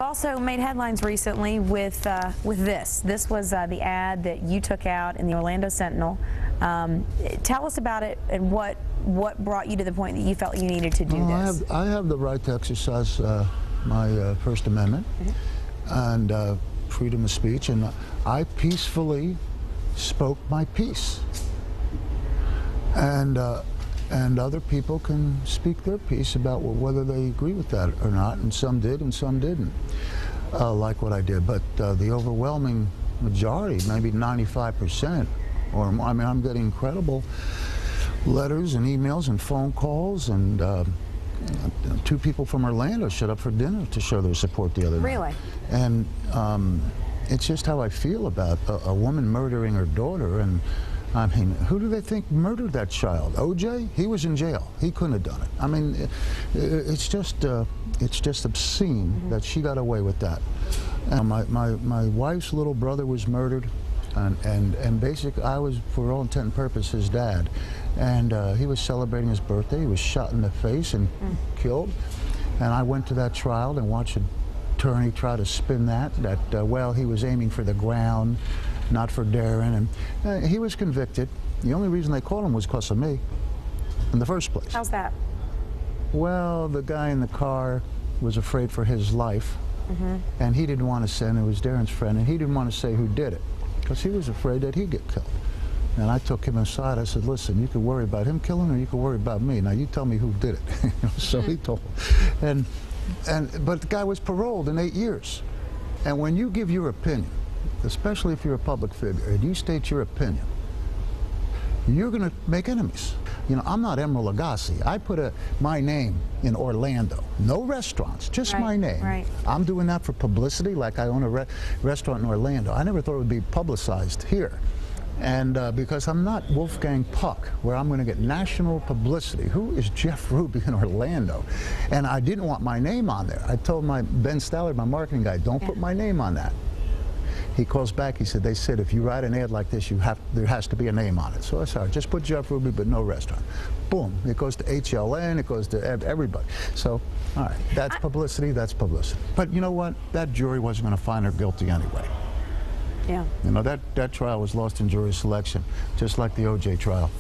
Also made headlines recently with this. This was the ad that you took out in the Orlando Sentinel. Tell us about it and what brought you to the point that you felt you needed to do this. I have the right to exercise my First Amendment and freedom of speech, and I peacefully spoke my piece. And other people can speak their piece about whether they agree with that or not, and some did and some didn't like what I did. But the overwhelming majority, maybe 95%, or more, I mean, I'm getting incredible letters and emails and phone calls, and two people from Orlando showed up for dinner to show their support the other night. Really? And it's just how I feel about a woman murdering her daughter. And I mean, who do they think murdered that child? OJ? He was in jail. He couldn't have done it. I mean, it's just obscene that she got away with that. And my wife's little brother was murdered, and basically I was, for all intent and purpose, his dad. And he was celebrating his birthday. He was shot in the face and killed. And I went to that trial and watched an attorney try to spin that well, he was aiming for the ground, not for Darren, and he was convicted. The only reason they caught him was because of me in the first place. How's that? Well, the guy in the car was afraid for his life, and he didn't want to say, and it was Darren's friend, and he didn't want to say who did it because he was afraid that he'd get killed. And I took him aside. I said, listen, you could worry about him killing or you could worry about me. Now you tell me who did it. So he told him. But the guy was paroled in 8 years. And when you give your opinion, especially if you're a public figure, and you state your opinion, you're going to make enemies. You know, I'm not Emeril Lagasse. I put my name in Orlando. No restaurants, just my name. Right. I'm doing that for publicity, like I own a restaurant in Orlando. I never thought it would be publicized here. And because I'm not Wolfgang Puck, where I'm going to get national publicity. Who is Jeff Ruby in Orlando? And I didn't want my name on there. I told Ben Stallard, my marketing guy, don't put my name on that. He calls back, he said, they said if you write an ad like this, there has to be a name on it. So I said, just put Jeff Ruby, but no restaurant. Boom, it goes to HLN, it goes to everybody. So, all right, that's publicity, that's publicity. But you know what? That jury wasn't going to find her guilty anyway. Yeah. You know, that trial was lost in jury selection, just like the OJ trial.